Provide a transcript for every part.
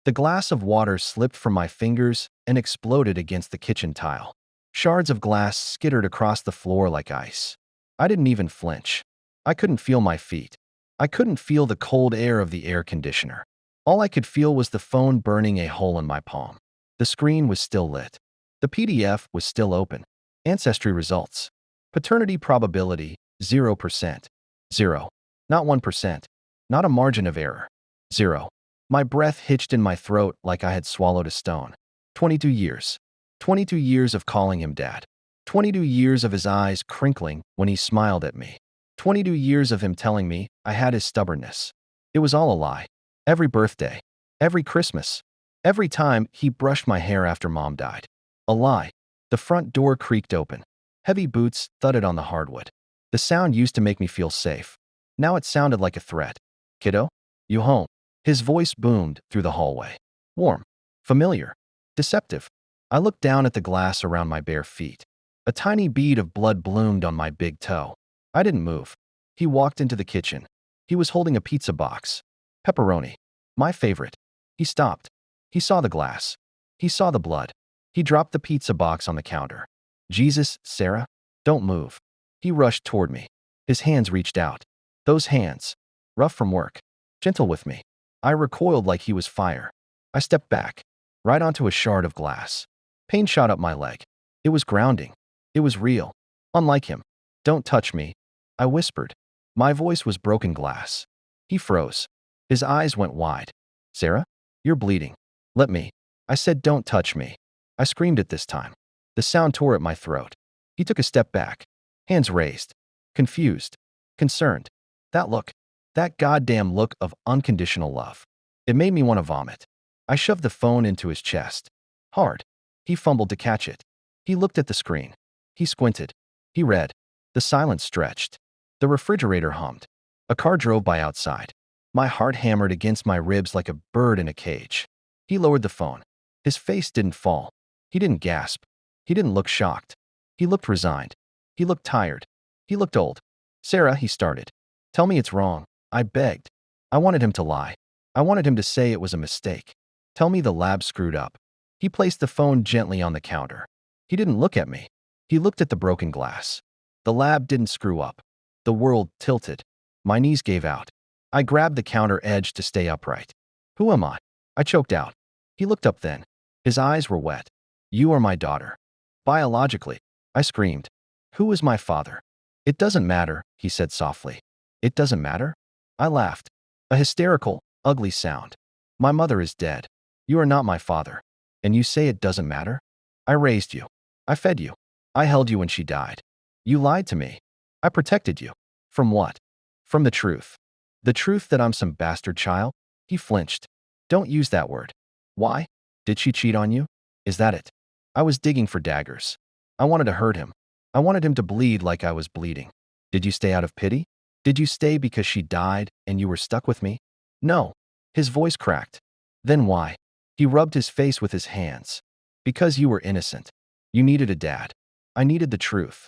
The glass of water slipped from my fingers and exploded against the kitchen tile. Shards of glass skittered across the floor like ice. I didn't even flinch. I couldn't feel my feet. I couldn't feel the cold air of the air conditioner. All I could feel was the phone burning a hole in my palm. The screen was still lit. The PDF was still open. Ancestry results. Paternity probability, 0%. 0. Not 1%. Not a margin of error. 0. My breath hitched in my throat like I had swallowed a stone. 22 years. 22 years of calling him dad. 22 years of his eyes crinkling when he smiled at me. 22 years of him telling me I had his stubbornness. It was all a lie. Every birthday. Every Christmas. Every time he brushed my hair after Mom died. A lie. The front door creaked open. Heavy boots thudded on the hardwood. The sound used to make me feel safe. Now it sounded like a threat. Kiddo? You home? His voice boomed through the hallway. Warm. Familiar. Deceptive. I looked down at the glass around my bare feet. A tiny bead of blood bloomed on my big toe. I didn't move. He walked into the kitchen. He was holding a pizza box. Pepperoni. My favorite. He stopped. He saw the glass. He saw the blood. He dropped the pizza box on the counter. Jesus, Sarah, don't move. He rushed toward me. His hands reached out. Those hands. Rough from work. Gentle with me. I recoiled like he was fire. I stepped back. Right onto a shard of glass. Pain shot up my leg. It was grounding. It was real. Unlike him. Don't touch me. I whispered. My voice was broken glass. He froze. His eyes went wide. Sarah? You're bleeding. Let me. I said don't touch me. I screamed it this time. The sound tore at my throat. He took a step back. Hands raised. Confused. Concerned. That look. That goddamn look of unconditional love. It made me want to vomit. I shoved the phone into his chest. Hard. He fumbled to catch it. He looked at the screen. He squinted. He read. The silence stretched. The refrigerator hummed. A car drove by outside. My heart hammered against my ribs like a bird in a cage. He lowered the phone. His face didn't fall. He didn't gasp. He didn't look shocked. He looked resigned. He looked tired. He looked old. Sarah, he started. Tell me it's wrong. I begged. I wanted him to lie. I wanted him to say it was a mistake. Tell me the lab screwed up. He placed the phone gently on the counter. He didn't look at me. He looked at the broken glass. The lab didn't screw up. The world tilted. My knees gave out. I grabbed the counter edge to stay upright. Who am I? I choked out. He looked up then. His eyes were wet. You are my daughter. Biologically. I screamed. Who is my father? It doesn't matter, he said softly. It doesn't matter? I laughed. A hysterical, ugly sound. My mother is dead. You are not my father. And you say it doesn't matter? I raised you. I fed you. I held you when she died. You lied to me. I protected you. From what? From the truth. The truth that I'm some bastard child? He flinched. Don't use that word. Why? Did she cheat on you? Is that it? I was digging for daggers. I wanted to hurt him. I wanted him to bleed like I was bleeding. Did you stay out of pity? Did you stay because she died and you were stuck with me? No. His voice cracked. Then why? He rubbed his face with his hands. Because you were innocent. You needed a dad. I needed the truth.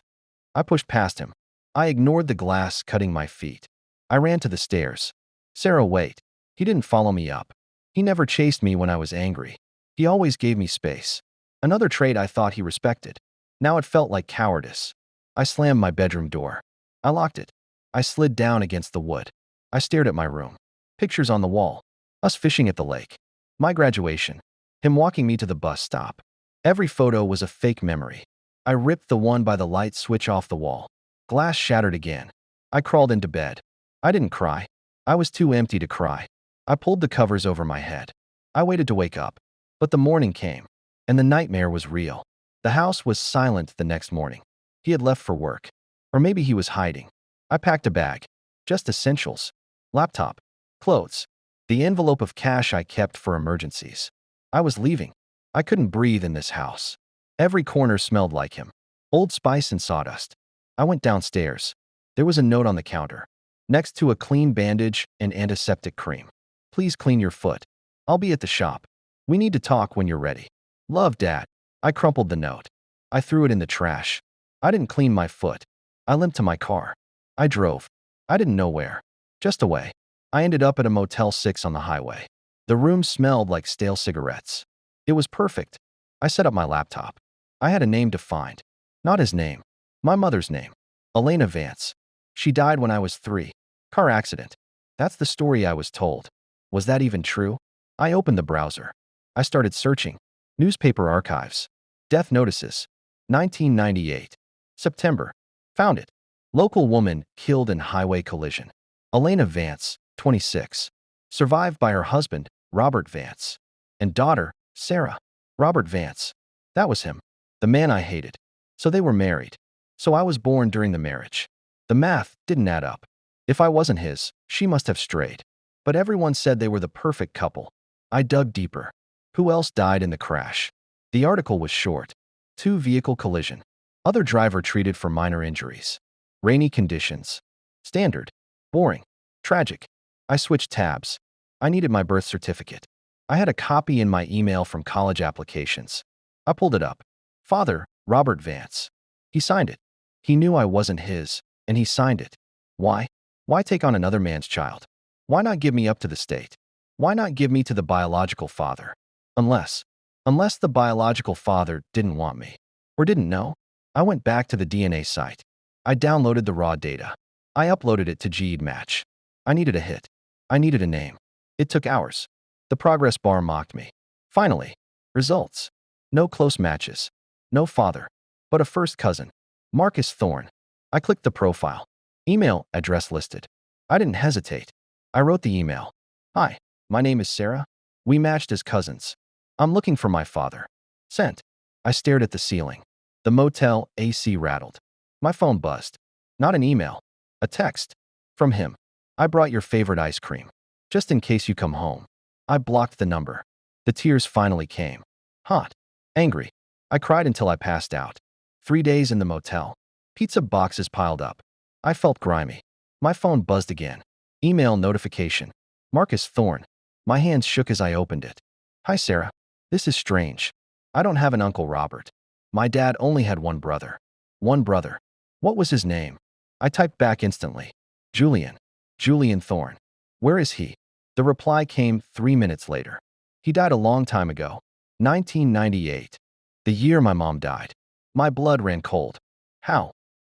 I pushed past him. I ignored the glass cutting my feet. I ran to the stairs. Sarah, wait. He didn't follow me up. He never chased me when I was angry. He always gave me space. Another trait I thought he respected. Now it felt like cowardice. I slammed my bedroom door. I locked it. I slid down against the wood. I stared at my room. Pictures on the wall. Us fishing at the lake. My graduation. Him walking me to the bus stop. Every photo was a fake memory. I ripped the one by the light switch off the wall. Glass shattered again. I crawled into bed. I didn't cry. I was too empty to cry. I pulled the covers over my head. I waited to wake up. But the morning came. And the nightmare was real. The house was silent the next morning. He had left for work. Or maybe he was hiding. I packed a bag. Just essentials. Laptop. Clothes. The envelope of cash I kept for emergencies. I was leaving. I couldn't breathe in this house. Every corner smelled like him. Old Spice and sawdust. I went downstairs. There was a note on the counter. Next to a clean bandage and antiseptic cream. Please clean your foot. I'll be at the shop. We need to talk when you're ready. Love, Dad. I crumpled the note. I threw it in the trash. I didn't clean my foot. I limped to my car. I drove. I didn't know where. Just away. I ended up at a Motel 6 on the highway. The room smelled like stale cigarettes. It was perfect. I set up my laptop. I had a name to find. Not his name. My mother's name. Elena Vance. She died when I was 3. Car accident. That's the story I was told. Was that even true? I opened the browser. I started searching. Newspaper archives. Death notices. 1998. September. Found it. Local woman killed in highway collision. Elena Vance, 26. Survived by her husband, Robert Vance, and daughter, Sarah. Robert Vance. That was him. The man I hated. So they were married. So I was born during the marriage. The math didn't add up. If I wasn't his, she must have strayed. But everyone said they were the perfect couple. I dug deeper. Who else died in the crash? The article was short. 2-vehicle collision. Other driver treated for minor injuries. Rainy conditions. Standard. Boring. Tragic. I switched tabs. I needed my birth certificate. I had a copy in my email from college applications. I pulled it up. Father, Robert Vance. He signed it. He knew I wasn't his, and he signed it. Why? Why take on another man's child? Why not give me up to the state? Why not give me to the biological father? Unless the biological father didn't want me. Or didn't know? I went back to the DNA site. I downloaded the raw data. I uploaded it to GEDmatch. I needed a hit. I needed a name. It took hours. The progress bar mocked me. Finally, results. No close matches. No father. But a first cousin. Marcus Thorne. I clicked the profile. Email address listed. I didn't hesitate. I wrote the email. Hi, my name is Sarah. We matched as cousins. I'm looking for my father. Sent. I stared at the ceiling. The motel AC rattled. My phone buzzed. Not an email. A text. From him. I brought your favorite ice cream. Just in case you come home. I blocked the number. The tears finally came. Hot. Angry. I cried until I passed out. 3 days in the motel. Pizza boxes piled up. I felt grimy. My phone buzzed again. Email notification. Marcus Thorne. My hands shook as I opened it. Hi, Sarah. This is strange. I don't have an Uncle Robert. My dad only had one brother. One brother. What was his name? I typed back instantly. Julian. Julian Thorne. Where is he? The reply came 3 minutes later. He died a long time ago. 1998. The year my mom died. My blood ran cold. How?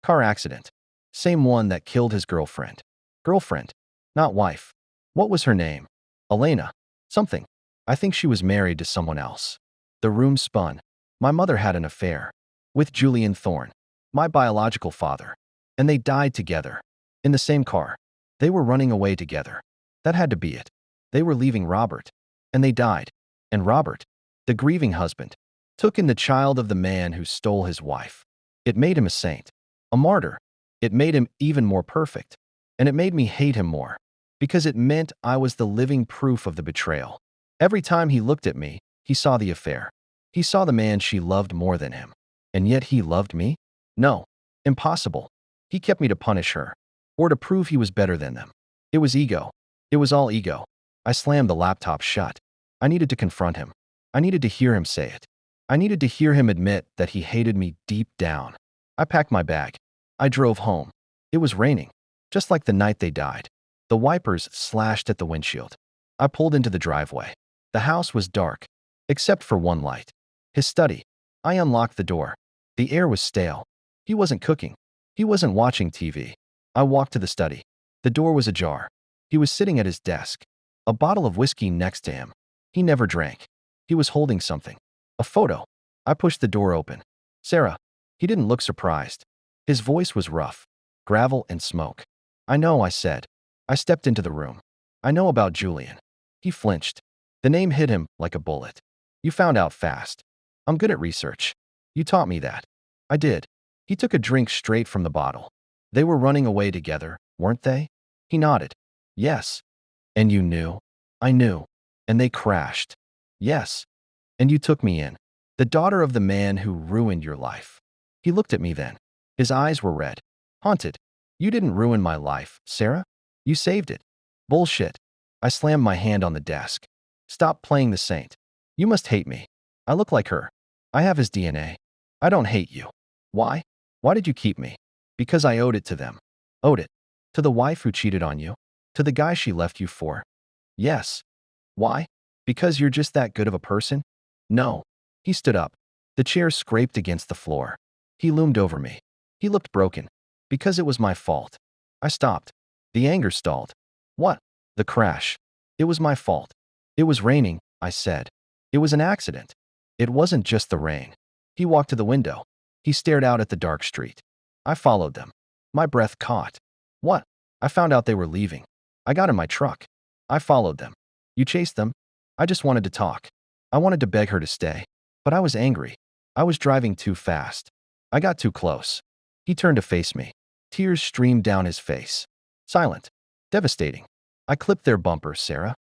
Car accident. Same one that killed his girlfriend. Girlfriend. Not wife. What was her name? Elena. Something. I think she was married to someone else. The room spun. My mother had an affair. With Julian Thorne. My biological father. And they died together. In the same car. They were running away together. That had to be it. They were leaving Robert. And they died. And Robert, the grieving husband, took in the child of the man who stole his wife. It made him a saint. A martyr. It made him even more perfect. And it made me hate him more. Because it meant I was the living proof of the betrayal. Every time he looked at me, he saw the affair. He saw the man she loved more than him. And yet he loved me? No. Impossible. He kept me to punish her. Or to prove he was better than them. It was ego. It was all ego. I slammed the laptop shut. I needed to confront him. I needed to hear him say it. I needed to hear him admit that he hated me deep down. I packed my bag. I drove home. It was raining. Just like the night they died. The wipers slashed at the windshield. I pulled into the driveway. The house was dark. Except for one light. His study. I unlocked the door. The air was stale. He wasn't cooking. He wasn't watching TV. I walked to the study. The door was ajar. He was sitting at his desk. A bottle of whiskey next to him. He never drank. He was holding something. A photo. I pushed the door open. Sarah. He didn't look surprised. His voice was rough. Gravel and smoke. I know, I said. I stepped into the room. I know about Julian. He flinched. The name hit him like a bullet. You found out fast. I'm good at research. You taught me that. I did. He took a drink straight from the bottle. They were running away together, weren't they? He nodded. Yes. And you knew? I knew. And they crashed. Yes. And you took me in. The daughter of the man who ruined your life. He looked at me then. His eyes were red. Haunted. You didn't ruin my life, Sarah. You saved it. Bullshit. I slammed my hand on the desk. Stop playing the saint. You must hate me. I look like her. I have his DNA. I don't hate you. Why? Why did you keep me? Because I owed it to them. Owed it. To the wife who cheated on you? To the guy she left you for? Yes. Why? Because you're just that good of a person? No. He stood up. The chair scraped against the floor. He loomed over me. He looked broken. Because it was my fault. I stopped. The anger stalled. What? The crash. It was my fault. It was raining, I said. It was an accident. It wasn't just the rain. He walked to the window. He stared out at the dark street. I followed them. My breath caught. What? I found out they were leaving. I got in my truck. I followed them. You chased them? I just wanted to talk. I wanted to beg her to stay. But I was angry. I was driving too fast. I got too close. He turned to face me. Tears streamed down his face. Silent. Devastating. I clipped their bumper, Sarah.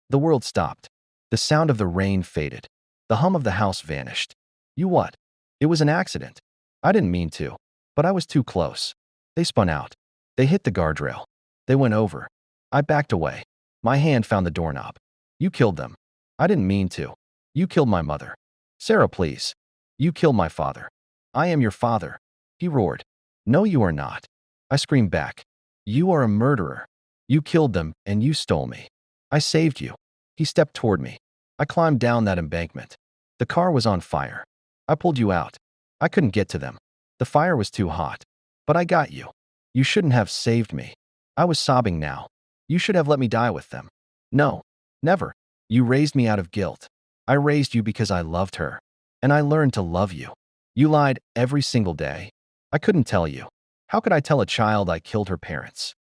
The world stopped. The sound of the rain faded. The hum of the house vanished. You what? It was an accident. I didn't mean to. But I was too close. They spun out. They hit the guardrail. They went over. I backed away. My hand found the doorknob. You killed them. I didn't mean to. You killed my mother. Sarah, please. You killed my father. I am your father. He roared. No, you are not. I screamed back. You are a murderer. You killed them and you stole me. I saved you. He stepped toward me. I climbed down that embankment. The car was on fire. I pulled you out. I couldn't get to them. The fire was too hot. But I got you. You shouldn't have saved me. I was sobbing now. You should have let me die with them. No. Never. You raised me out of guilt. I raised you because I loved her. And I learned to love you. You lied every single day. I couldn't tell you. How could I tell a child I killed her parents?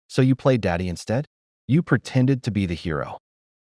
So you played daddy instead? You pretended to be the hero.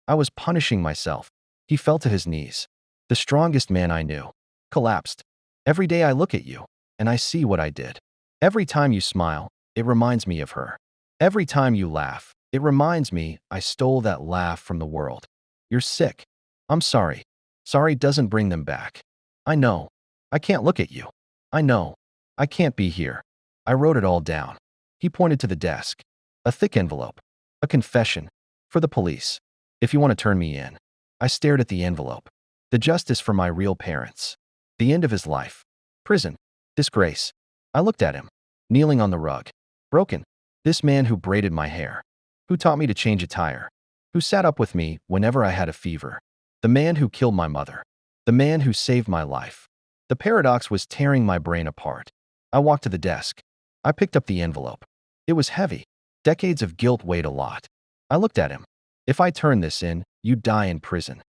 I was punishing myself. He fell to his knees. The strongest man I knew. Collapsed. Every day I look at you, and I see what I did. Every time you smile, it reminds me of her. Every time you laugh, it reminds me I stole that laugh from the world. You're sick. I'm sorry. Sorry doesn't bring them back. I know. I can't look at you. I know. I can't be here. I wrote it all down. He pointed to the desk. A thick envelope. A confession. For the police. If you want to turn me in. I stared at the envelope. The justice for my real parents. The end of his life. Prison. Disgrace. I looked at him. Kneeling on the rug. Broken. This man who braided my hair. Who taught me to change a tire. Who sat up with me whenever I had a fever. The man who killed my mother. The man who saved my life. The paradox was tearing my brain apart. I walked to the desk. I picked up the envelope. It was heavy. Decades of guilt weighed a lot. I looked at him. If I turn this in, you die in prison.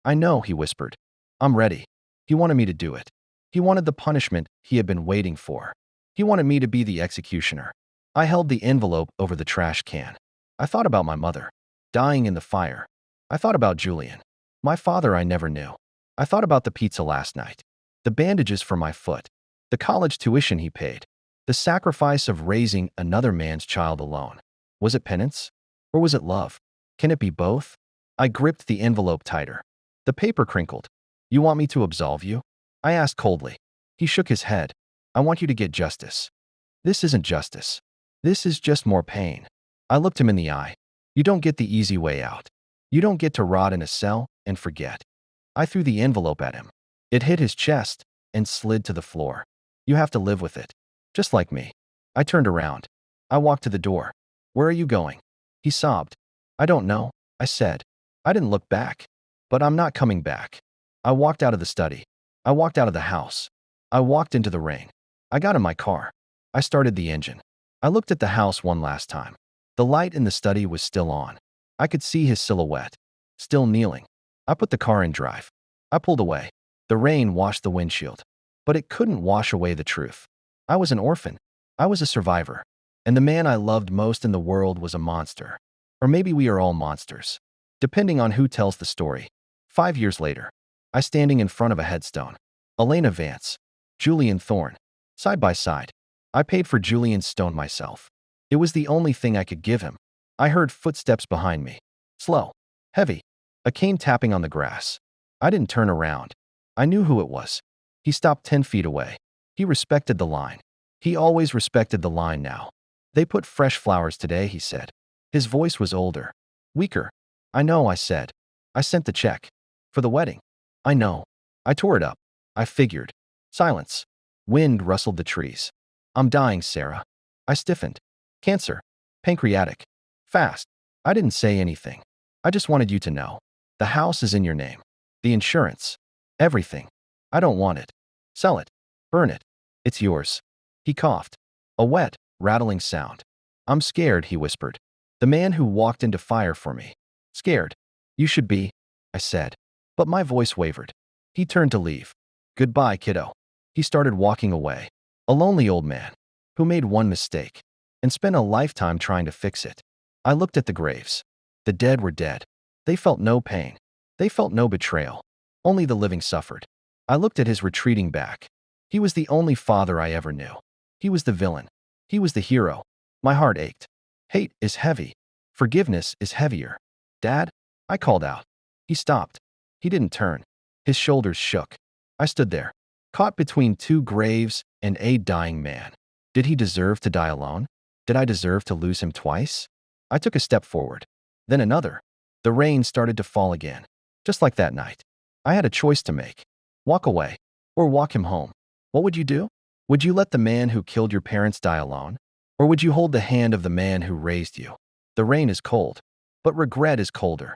I know, he whispered. I'm ready. He wanted me to do it. He wanted the punishment he had been waiting for. He wanted me to be the executioner. I held the envelope over the trash can. I thought about my mother, dying in the fire. I thought about Julian, my father I never knew. I thought about the pizza last night, the bandages for my foot, the college tuition he paid, the sacrifice of raising another man's child alone. Was it penance? Or was it love? Can it be both? I gripped the envelope tighter. The paper crinkled. You want me to absolve you? I asked coldly. He shook his head. I want you to get justice. This isn't justice. This is just more pain. I looked him in the eye. You don't get the easy way out. You don't get to rot in a cell and forget. I threw the envelope at him. It hit his chest and slid to the floor. You have to live with it. Just like me. I turned around. I walked to the door. Where are you going? He sobbed. I don't know, I said. I didn't look back. But I'm not coming back. I walked out of the study. I walked out of the house. I walked into the rain. I got in my car. I started the engine. I looked at the house one last time. The light in the study was still on. I could see his silhouette, still kneeling. I put the car in drive. I pulled away. The rain washed the windshield. But it couldn't wash away the truth. I was an orphan. I was a survivor. And the man I loved most in the world was a monster. Or maybe we are all monsters. Depending on who tells the story. 5 years later, I standing in front of a headstone. Elena Vance. Julian Thorne. Side by side. I paid for Julian's stone myself. It was the only thing I could give him. I heard footsteps behind me. Slow. Heavy. A cane tapping on the grass. I didn't turn around. I knew who it was. He stopped 10 feet away. He respected the line. He always respected the line now. They put fresh flowers today, he said. His voice was older. Weaker. I know, I said. I sent the check. For the wedding. I know. I tore it up. I figured. Silence. Wind rustled the trees. I'm dying, Sarah. I stiffened. Cancer. Pancreatic. Fast. I didn't say anything. I just wanted you to know. The house is in your name. The insurance. Everything. I don't want it. Sell it. Burn it. It's yours. He coughed. A wet, rattling sound. I'm scared, he whispered. The man who walked into fire for me. Scared. You should be, I said. But my voice wavered. He turned to leave. Goodbye, kiddo. He started walking away. A lonely old man who made one mistake and spent a lifetime trying to fix it. I looked at the graves. The dead were dead. They felt no pain. They felt no betrayal. Only the living suffered. I looked at his retreating back. He was the only father I ever knew. He was the villain. He was the hero. My heart ached. Hate is heavy. Forgiveness is heavier. Dad? I called out. He stopped. He didn't turn. His shoulders shook. I stood there, caught between two graves and a dying man. Did he deserve to die alone? Did I deserve to lose him twice? I took a step forward. Then another. The rain started to fall again. Just like that night. I had a choice to make. Walk away. Or walk him home. What would you do? Would you let the man who killed your parents die alone? Or would you hold the hand of the man who raised you? The rain is cold. But regret is colder.